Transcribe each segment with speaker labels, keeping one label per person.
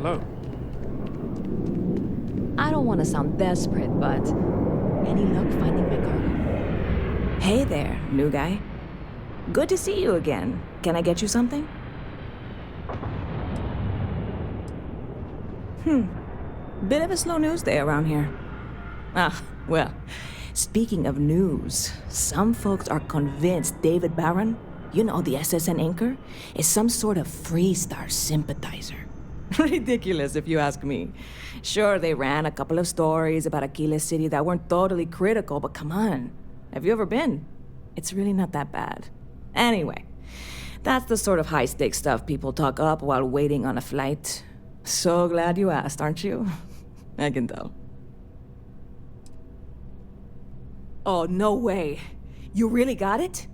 Speaker 1: Hello.
Speaker 2: I don't want to sound desperate, but any luck finding my cargo?
Speaker 3: Hey there, new guy. Good to see you again. Can I get you something? Bit of a slow news day around here. Well, speaking of news, some folks are convinced David Barron, you know, the SSN anchor, is some sort of Freestar sympathizer. Ridiculous, if you ask me. Sure, they ran a couple of stories about Aquila City that weren't totally critical, but come on. Have you ever been? It's really not that bad. Anyway, that's the sort of high-stakes stuff people talk up while waiting on a flight. So glad you asked, aren't you? I can tell. Oh, no way. You really got it?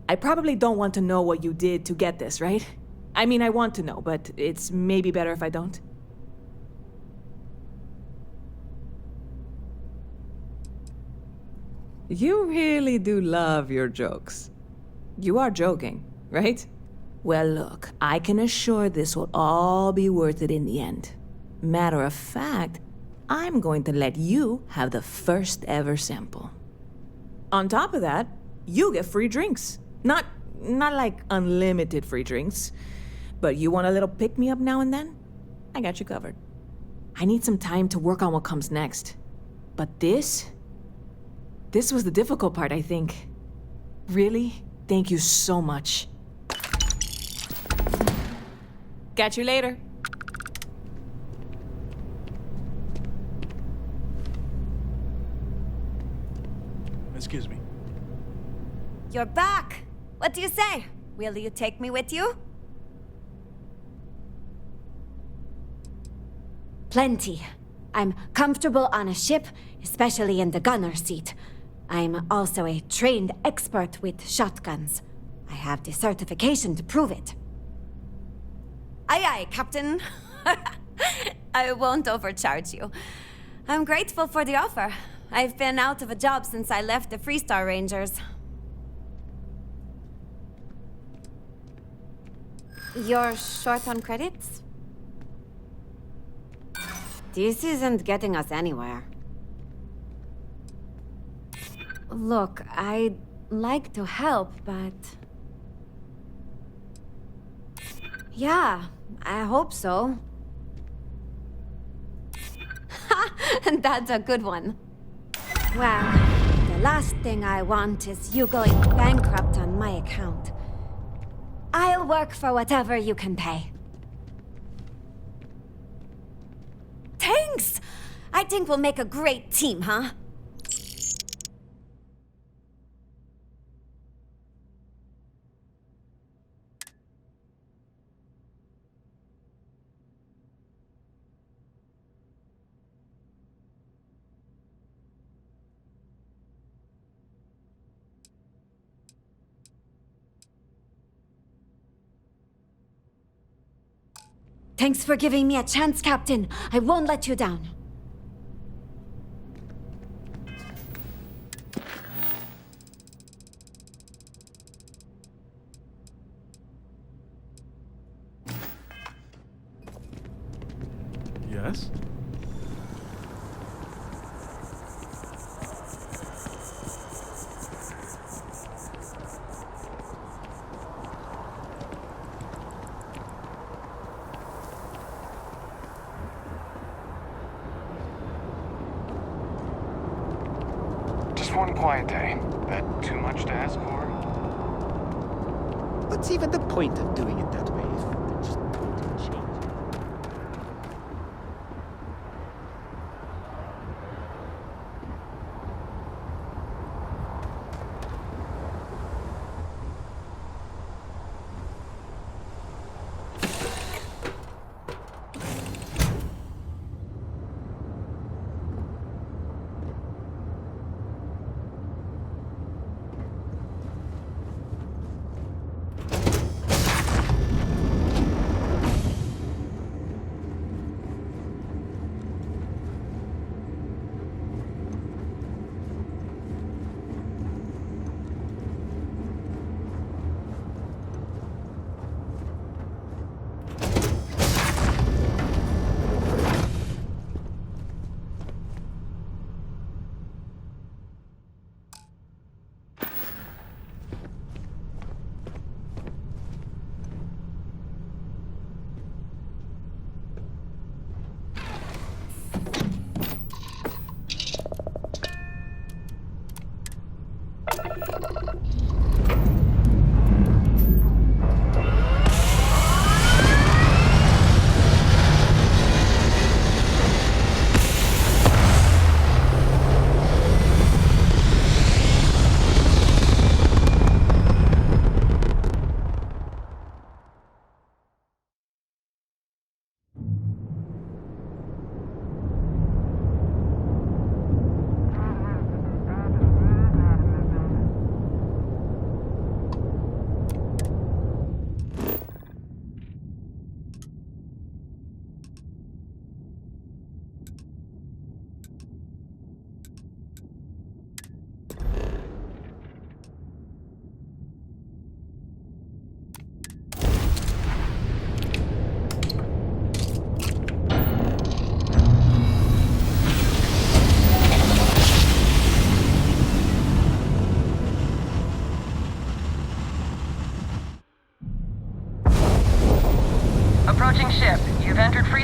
Speaker 3: I probably don't want to know what you did to get this, right? I mean, I want to know, but it's maybe better if I don't. You really do love your jokes. You are joking, right? Well, look, I can assure this will all be worth it in the end. Matter of fact, I'm going to let you have the first ever sample. On top of that, you get free drinks. Not like unlimited free drinks, but you want a little pick-me-up now and then? I got you covered. I need some time to work on what comes next. But this was the difficult part, I think. Really, thank you so much. Catch you later.
Speaker 1: Excuse me.
Speaker 4: You're back! What do you say? Will you take me with you?
Speaker 5: Plenty. I'm comfortable on a ship, especially in the gunner seat. I'm also a trained expert with shotguns. I have the certification to prove it.
Speaker 4: Aye, aye, Captain. I won't overcharge you. I'm grateful for the offer. I've been out of a job since I left the Freestar Rangers. You're short on credits?
Speaker 5: This isn't getting us anywhere. Look, I'd like to help, but... Yeah, I hope so.
Speaker 4: And that's a good one.
Speaker 5: Well, the last thing I want is you going bankrupt on my account. I'll work for whatever you can pay.
Speaker 4: Thanks! I think we'll make a great team, huh?
Speaker 5: Thanks for giving me a chance, Captain. I won't let you down.
Speaker 1: Yes?
Speaker 6: Just one quiet day. That too much to ask for?
Speaker 7: What's even the point of doing it that way if there's just no point in change?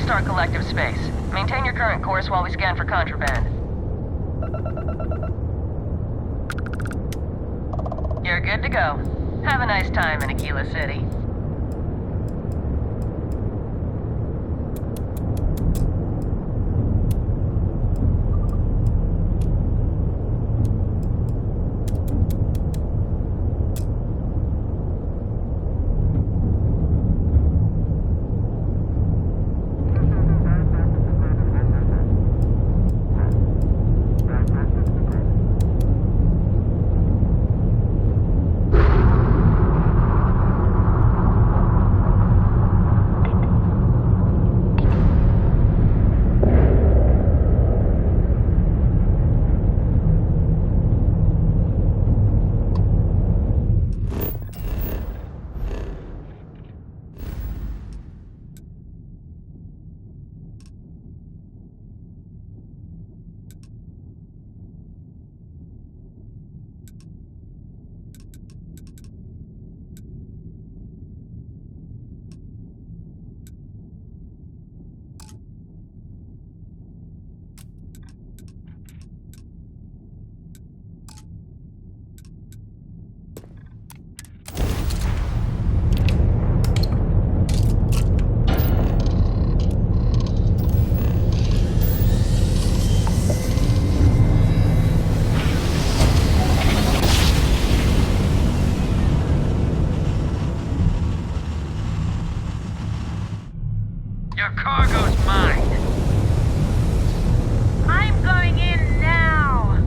Speaker 8: restart collective space. Maintain your current course while we scan for contraband. You're good to go. Have a nice time in Aquila City.
Speaker 9: Your cargo's mine. I'm going in now.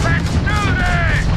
Speaker 9: Let's do this!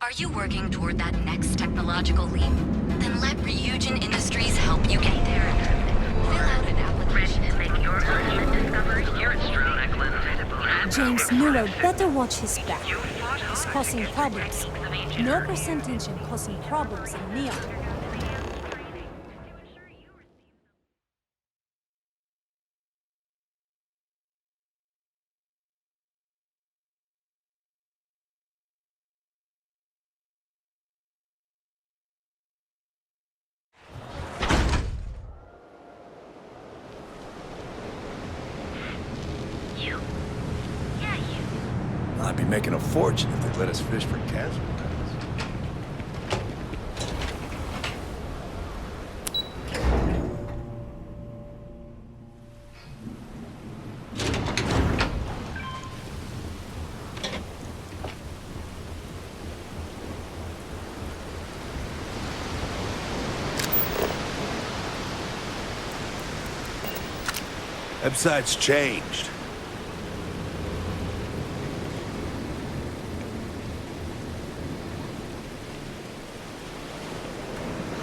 Speaker 10: Are you working toward that next technological leap? Then let Ryujin Industries help you get there. Fill out an application.
Speaker 8: Ready to make your first discovery here at Stronachland.
Speaker 11: James Miller better watch his back. He's causing problems. No percentage in causing problems in Neon.
Speaker 12: I'd be making a fortune if they'd let us fish for cancer. Website's changed.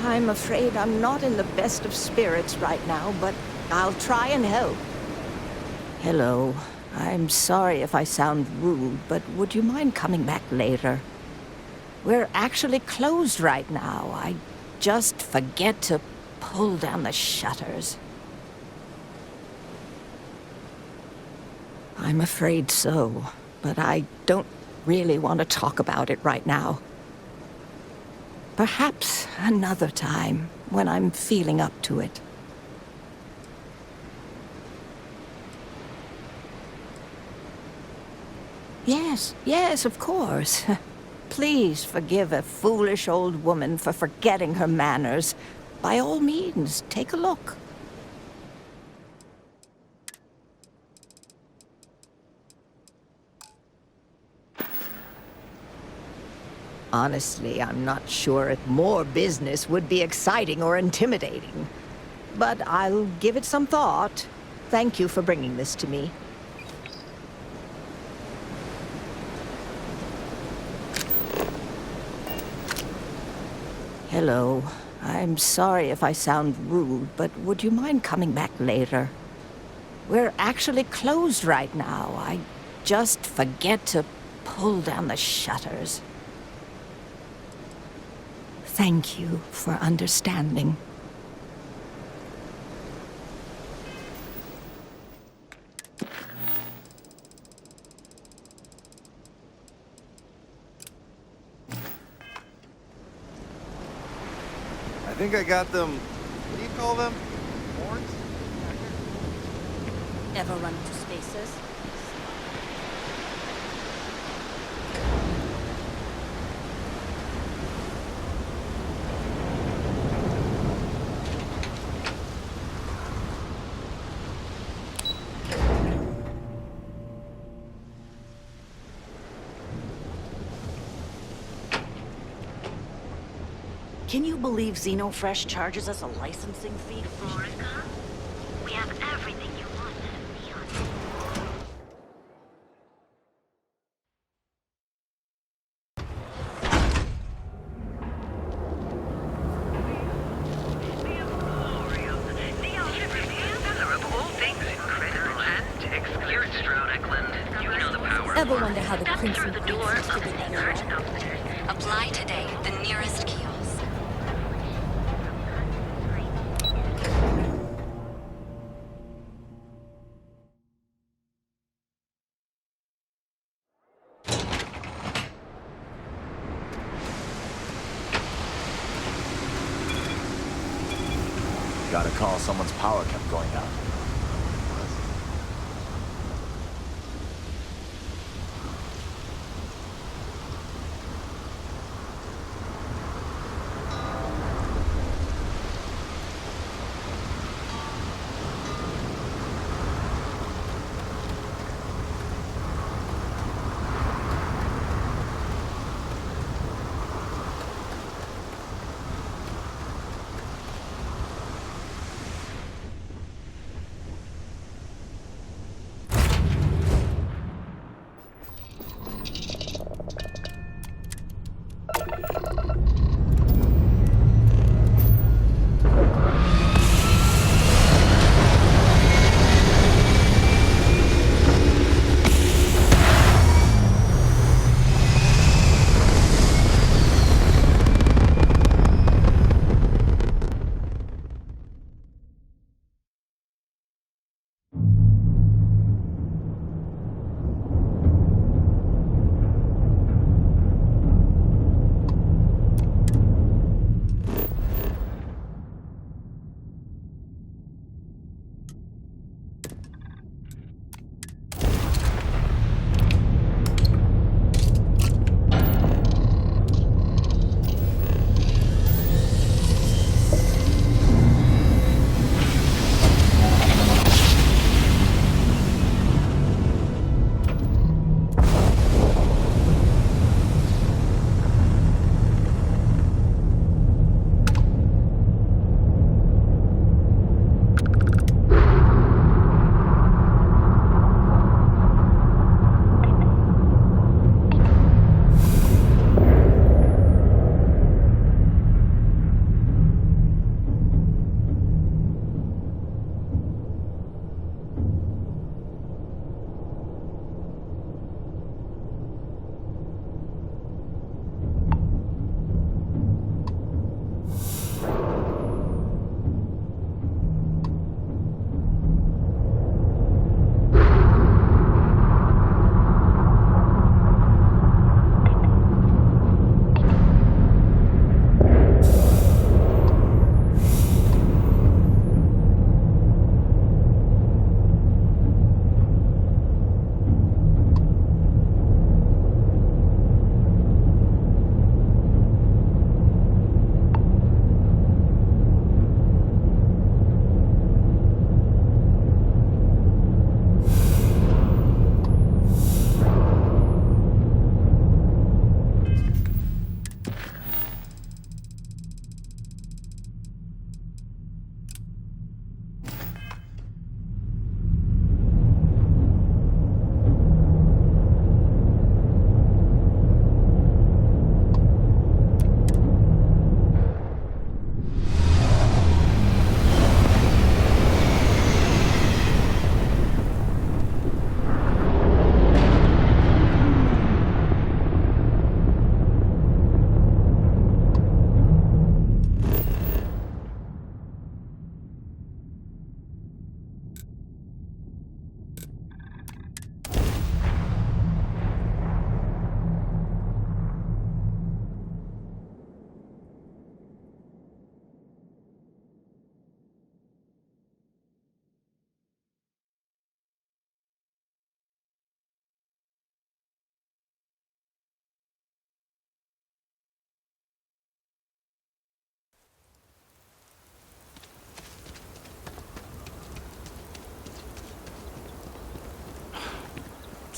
Speaker 3: I'm afraid I'm not in the best of spirits right now, but I'll try and help. Hello. I'm sorry if I sound rude, but would you mind coming back later? We're actually closed right now. I just forget to pull down the shutters. I'm afraid so, but I don't really want to talk about it right now. Perhaps another time, when I'm feeling up to it. Yes, of course. Please forgive a foolish old woman for forgetting her manners. By all means, take a look. Honestly, I'm not sure if more business would be exciting or intimidating. But I'll give it some thought. Thank you for bringing this to me. Hello. I'm sorry if I sound rude, but would you mind coming back later? We're actually closed right now. I just forget to pull down the shutters. Thank you for understanding.
Speaker 7: I think I got them. What do you call them? Horns?
Speaker 11: Ever run into spaces?
Speaker 13: Can you believe Xenofresh charges us a licensing fee?
Speaker 8: Florica, we have everything you want at Neon.
Speaker 11: Ever wonder how the Crimson
Speaker 8: the door
Speaker 11: Fleet
Speaker 8: of
Speaker 11: fits
Speaker 8: the
Speaker 11: together?
Speaker 8: certain officer.
Speaker 10: Apply today, the nearest kiosk.
Speaker 7: Gotta call, someone's power kept going out.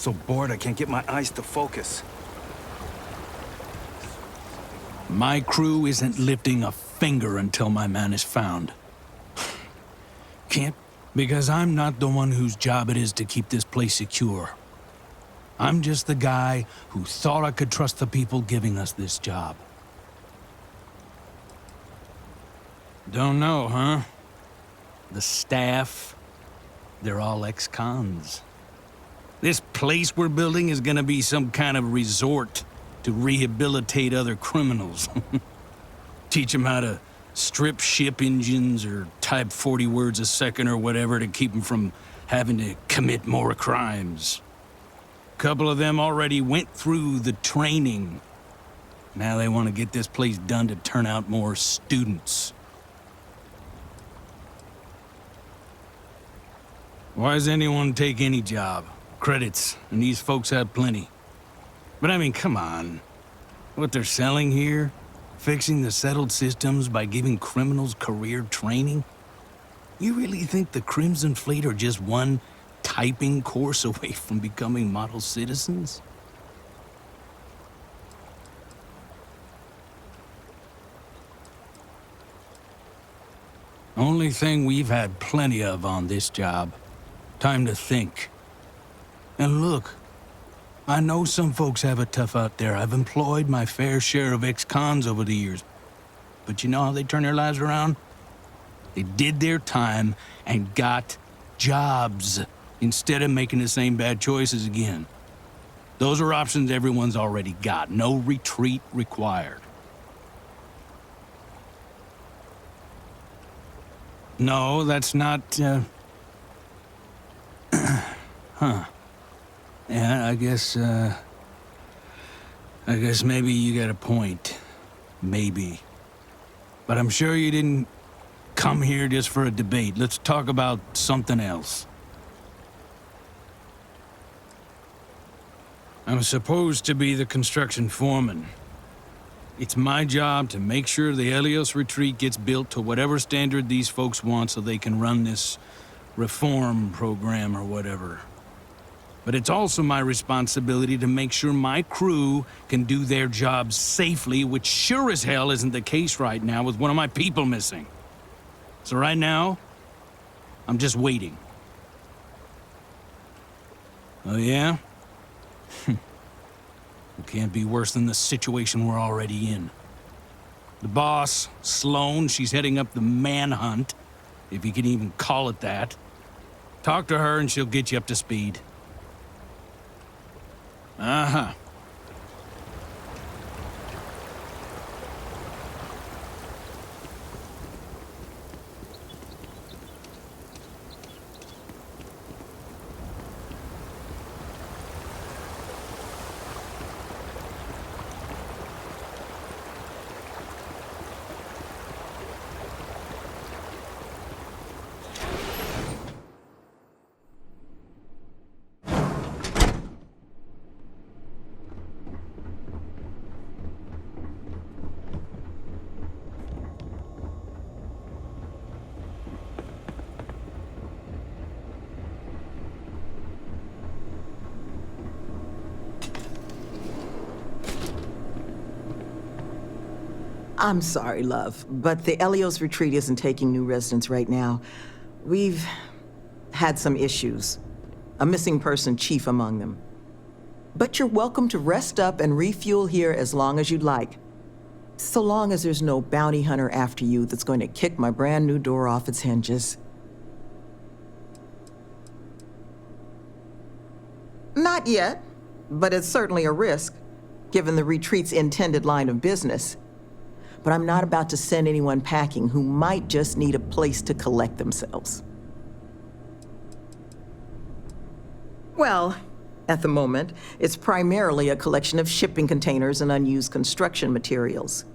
Speaker 12: So bored I can't get my eyes to focus.
Speaker 1: My crew isn't lifting a finger until my man is found. Can't, because I'm not the one whose job it is to keep this place secure. I'm just the guy who thought I could trust the people giving us this job. Don't know, huh? The staff, they're all ex-cons. This place we're building is gonna be some kind of resort to rehabilitate other criminals. Teach them how to strip ship engines or type 40 words a second or whatever to keep them from having to commit more crimes. A couple of them already went through the training. Now they want to get this place done to turn out more students. Why does anyone take any job? Credits, and these folks have plenty. But I mean, come on. What they're selling here? Fixing the settled systems by giving criminals career training? You really think the Crimson Fleet are just one typing course away from becoming model citizens? Only thing we've had plenty of on this job. Time to think. And look, I know some folks have it tough out there. I've employed my fair share of ex-cons over the years. But you know how they turn their lives around? They did their time and got jobs instead of making the same bad choices again. Those are options everyone's already got. No retreat required. No, that's not, huh. Yeah, I guess maybe you got a point. Maybe. But I'm sure you didn't come here just for a debate. Let's talk about something else. I'm supposed to be the construction foreman. It's my job to make sure the Helios retreat gets built to whatever standard these folks want so they can run this reform program or whatever. But it's also my responsibility to make sure my crew can do their jobs safely, which sure as hell isn't the case right now with one of my people missing. So right now, I'm just waiting. Oh yeah? It can't be worse than the situation we're already in. The boss, Sloane, she's heading up the manhunt, if you can even call it that. Talk to her and she'll get you up to speed. Uh-huh.
Speaker 14: I'm sorry, love, but the Helios retreat isn't taking new residents right now. We've had some issues. A missing person chief among them. But you're welcome to rest up and refuel here as long as you'd like. So long as there's no bounty hunter after you that's going to kick my brand new door off its hinges. Not yet, but it's certainly a risk, given the retreat's intended line of business. But I'm not about to send anyone packing who might just need a place to collect themselves. Well, at the moment, it's primarily a collection of shipping containers and unused construction materials.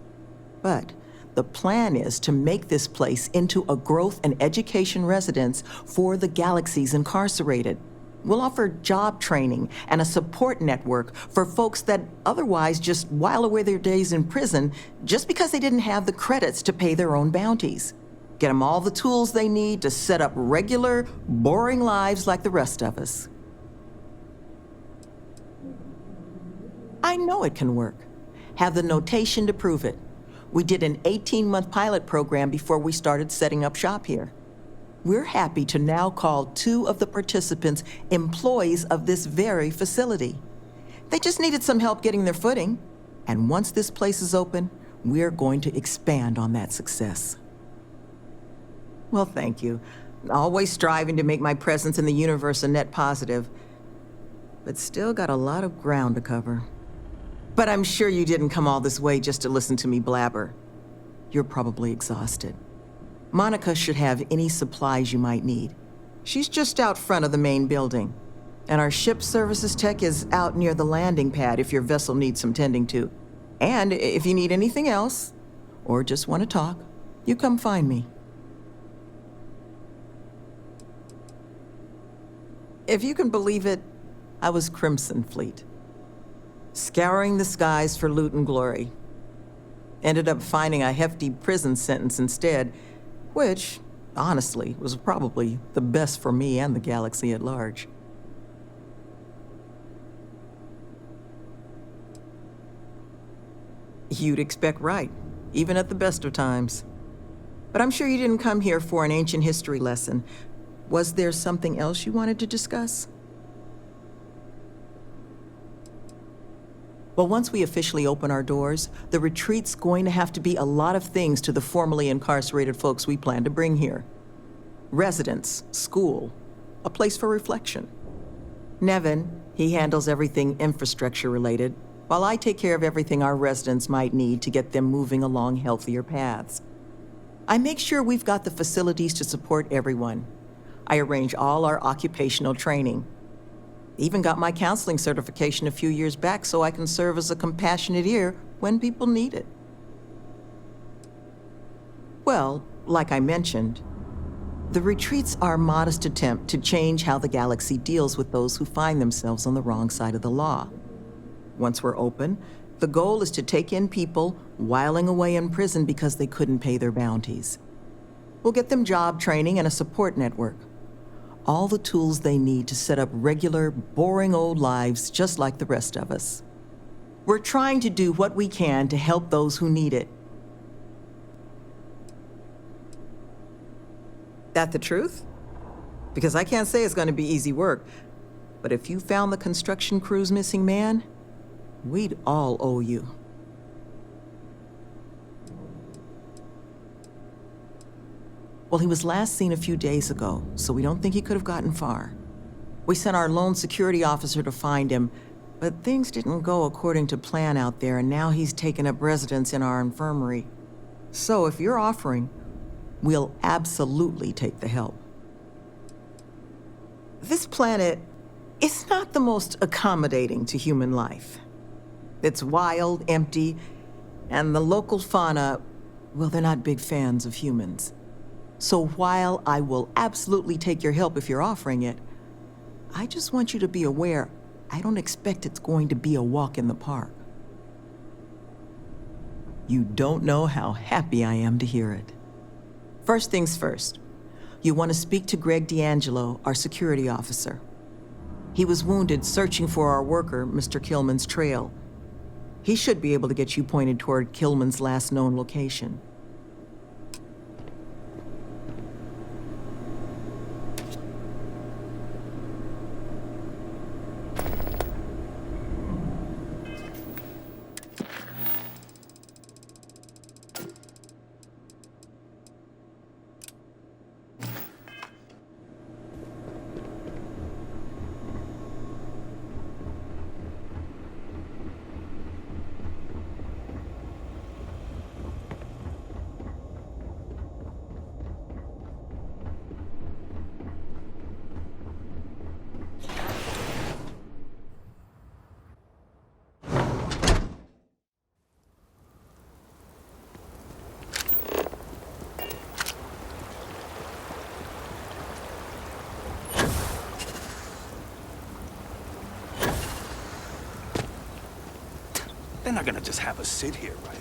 Speaker 14: But the plan is to make this place into a growth and education residence for the galaxy's incarcerated. We'll offer job training and a support network for folks that otherwise just while away their days in prison just because they didn't have the credits to pay their own bounties. Get them all the tools they need to set up regular, boring lives like the rest of us. I know it can work. Have the notation to prove it. We did an 18-month pilot program before we started setting up shop here. We're happy to now call 2 of the participants employees of this very facility. They just needed some help getting their footing. And once this place is open, we're going to expand on that success. Well, thank you. Always striving to make my presence in the universe a net positive, but still got a lot of ground to cover. But I'm sure you didn't come all this way just to listen to me blabber. You're probably exhausted. Monica should have any supplies you might need. She's just out front of the main building. And our ship services tech is out near the landing pad if your vessel needs some tending to. And if you need anything else, or just want to talk, you come find me. If you can believe it, I was Crimson Fleet. Scouring the skies for loot and glory. Ended up finding a hefty prison sentence instead, which, honestly, was probably the best for me and the galaxy at large. You'd expect right, even at the best of times. But I'm sure you didn't come here for an ancient history lesson. Was there something else you wanted to discuss? Well, once we officially open our doors, the retreat's going to have to be a lot of things to the formerly incarcerated folks we plan to bring here. Residence, school, a place for reflection. Nevin, he handles everything infrastructure related, while I take care of everything our residents might need to get them moving along healthier paths. I make sure we've got the facilities to support everyone. I arrange all our occupational training. Even got my counseling certification a few years back so I can serve as a compassionate ear when people need it. Well, like I mentioned, the retreat's our modest attempt to change how the galaxy deals with those who find themselves on the wrong side of the law. Once we're open, the goal is to take in people whiling away in prison because they couldn't pay their bounties. We'll get them job training and a support network. All the tools they need to set up regular, boring old lives just like the rest of us. We're trying to do what we can to help those who need it. That the truth? Because I can't say it's going to be easy work, but if you found the construction crew's missing man, we'd all owe you. Well, he was last seen a few days ago, so we don't think he could have gotten far. We sent our lone security officer to find him, but things didn't go according to plan out there, and now he's taken up residence in our infirmary. So if you're offering, we'll absolutely take the help. This planet is not the most accommodating to human life. It's wild, empty, and the local fauna, well, they're not big fans of humans. So while I will absolutely take your help if you're offering it, I just want you to be aware, I don't expect it's going to be a walk in the park. You don't know how happy I am to hear it. First things first, you want to speak to Greg D'Angelo, our security officer. He was wounded searching for our worker, Mr. Killman's trail. He should be able to get you pointed toward Killman's last known location.
Speaker 12: They're not gonna just have us sit here, right?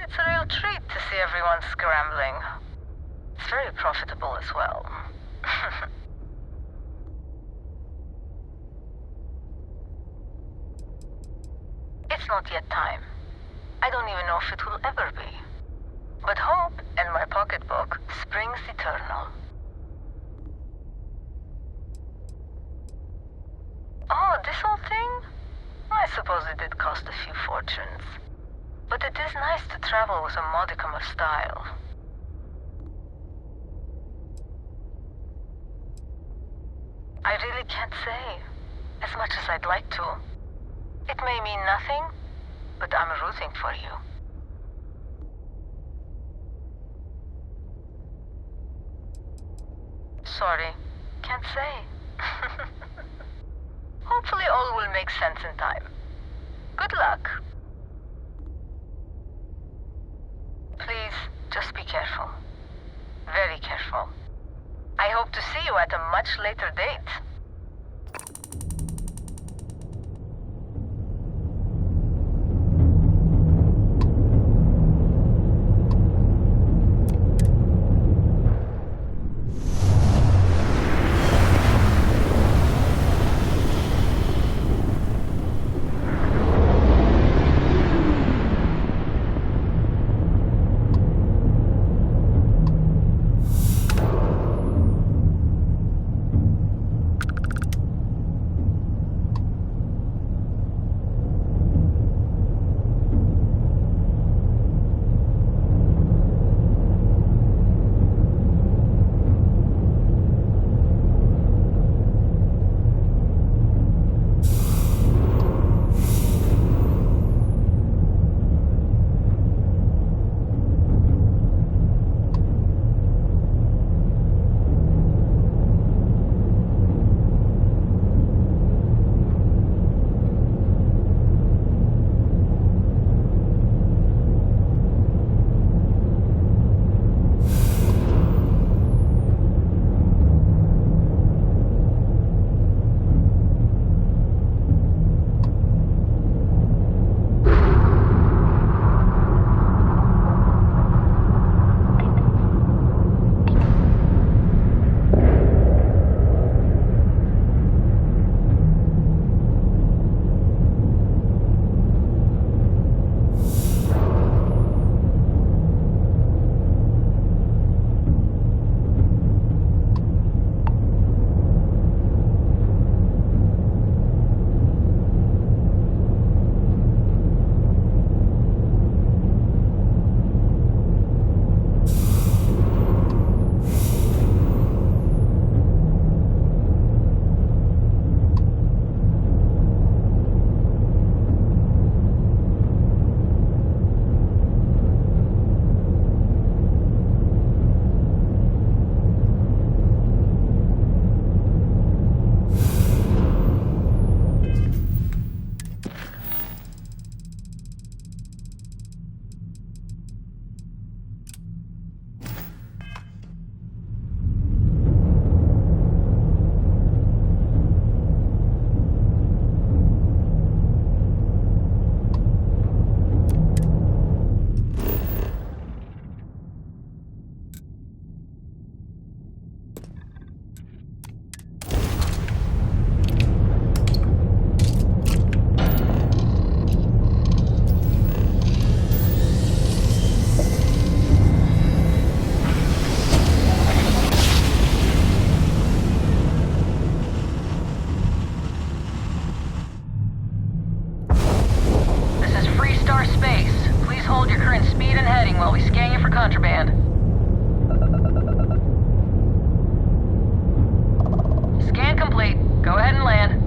Speaker 15: It's a real treat to see everyone scrambling. It's very profitable as well. It's not yet time. I don't even know if it will ever be. But hope and my pocketbook springs eternal. Oh, this whole thing? I suppose it did cost a few fortunes. But it is nice to travel with a modicum of style. I really can't say, as much as I'd like to. It may mean nothing, but I'm rooting for you. Sorry, can't say. Hopefully all will make sense in time. Good luck. Please, just be careful. Very careful. I hope to see you at a much later date. while we scan you for contraband. Scan complete. Go ahead and land.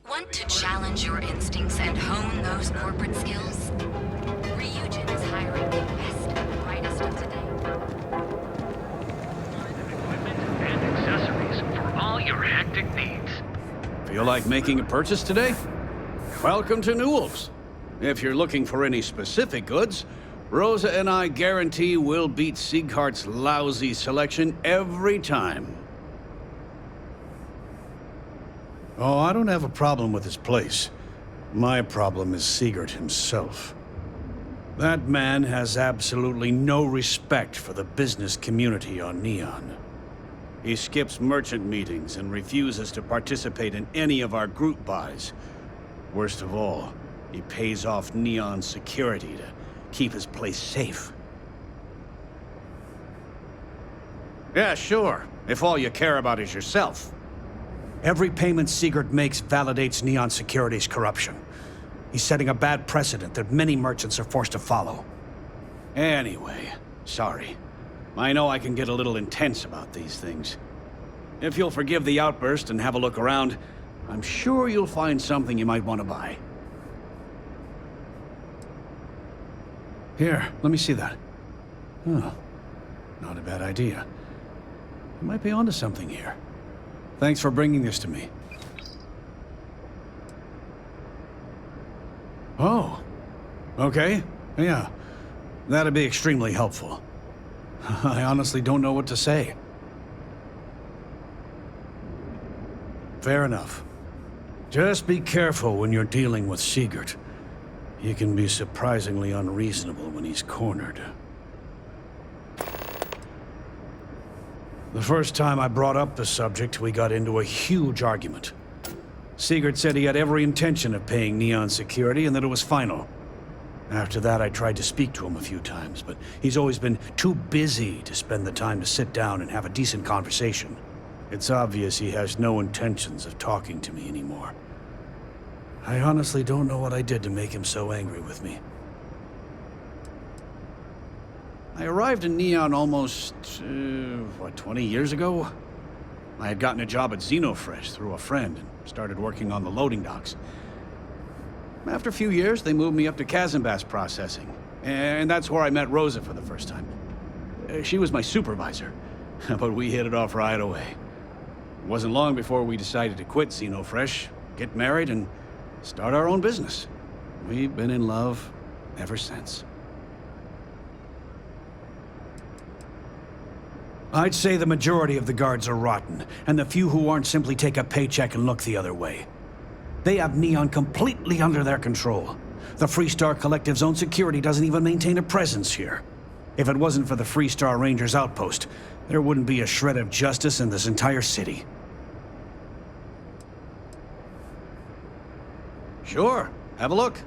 Speaker 10: Want to challenge your instincts and hone those corporate skills? Ryujin is hiring the best and brightest of today.
Speaker 9: your hectic needs.
Speaker 16: Feel like making a purchase today? Welcome to Newell's. If you're looking for any specific goods, Rosa and I guarantee we'll beat Sieghart's lousy selection every time. Oh, I don't have a problem with this place. My problem is Siegert himself. That man has absolutely no respect for the business community on Neon. He skips merchant meetings and refuses to participate in any of our group buys. Worst of all, he pays off Neon security to keep his place safe. Yeah, sure, if all you care about is yourself. Every payment Siegert makes validates Neon Security's corruption. He's setting a bad precedent that many merchants are forced to follow. Anyway, sorry. I know I can get a little intense about these things. If you'll forgive the outburst and have a look around, I'm sure you'll find something you might want to buy. Here, let me see that. Oh, not a bad idea. You might be onto something here. Thanks for bringing this to me. Oh, okay, yeah. That'd be extremely helpful. I honestly don't know what to say. Fair enough. Just be careful when you're dealing with Siegert. He can be surprisingly unreasonable when he's cornered. The first time I brought up the subject, we got into a huge argument. Siegert said he had every intention of paying Neon security and that it was final. After that, I tried to speak to him a few times, but he's always been too busy to spend the time to sit down and have a decent conversation. It's obvious he has no intentions of talking to me anymore. I honestly don't know what I did to make him so angry with me. I arrived in Neon almost, 20 years ago? I had gotten a job at Xenofresh through a friend and started working on the loading docks. After a few years, they moved me up to Kazanbass processing, and that's where I met Rosa for the first time. She was my supervisor, but we hit it off right away. It wasn't long before we decided to quit Xenofresh, get married, and start our own business. We've been in love ever since. I'd say the majority of the guards are rotten, and the few who aren't simply take a paycheck and look the other way. They have Neon completely under their control. The Freestar Collective's own security doesn't even maintain a presence here. If it wasn't for the Freestar Rangers outpost, there wouldn't be a shred of justice in this entire city. Sure, have a look.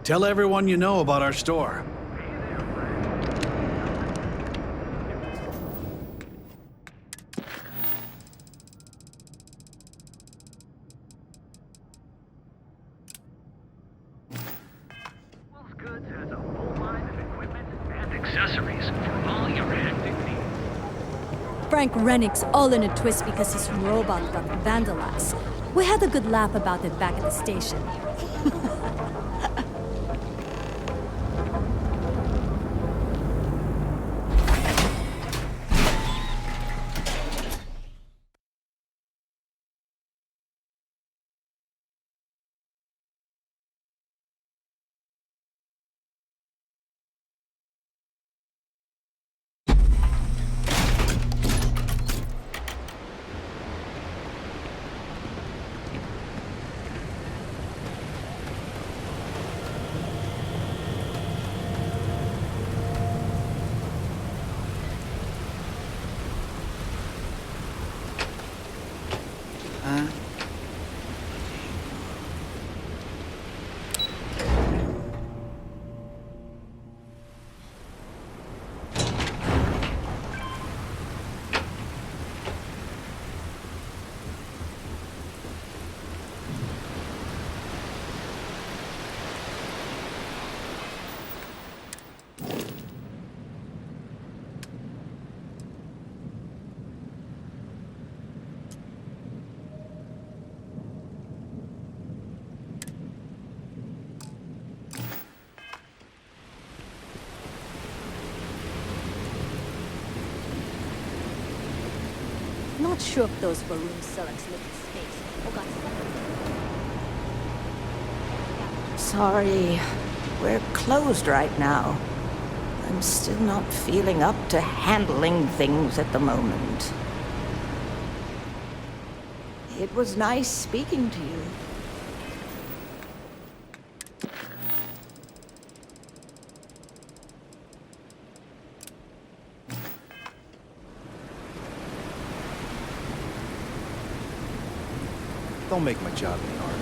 Speaker 16: Tell everyone you know about our store.
Speaker 9: Goods has a full line of equipment and accessories for all your hectic needs.
Speaker 11: Frank Rennick's all in a twist because his robot got vandalized. We had a good laugh about it back at the station. Not sure if those balloons sell in space or got
Speaker 13: Sorry, we're closed right now. I'm still not feeling up to handling things at the moment. It was nice speaking to you.
Speaker 7: Don't make my job any harder.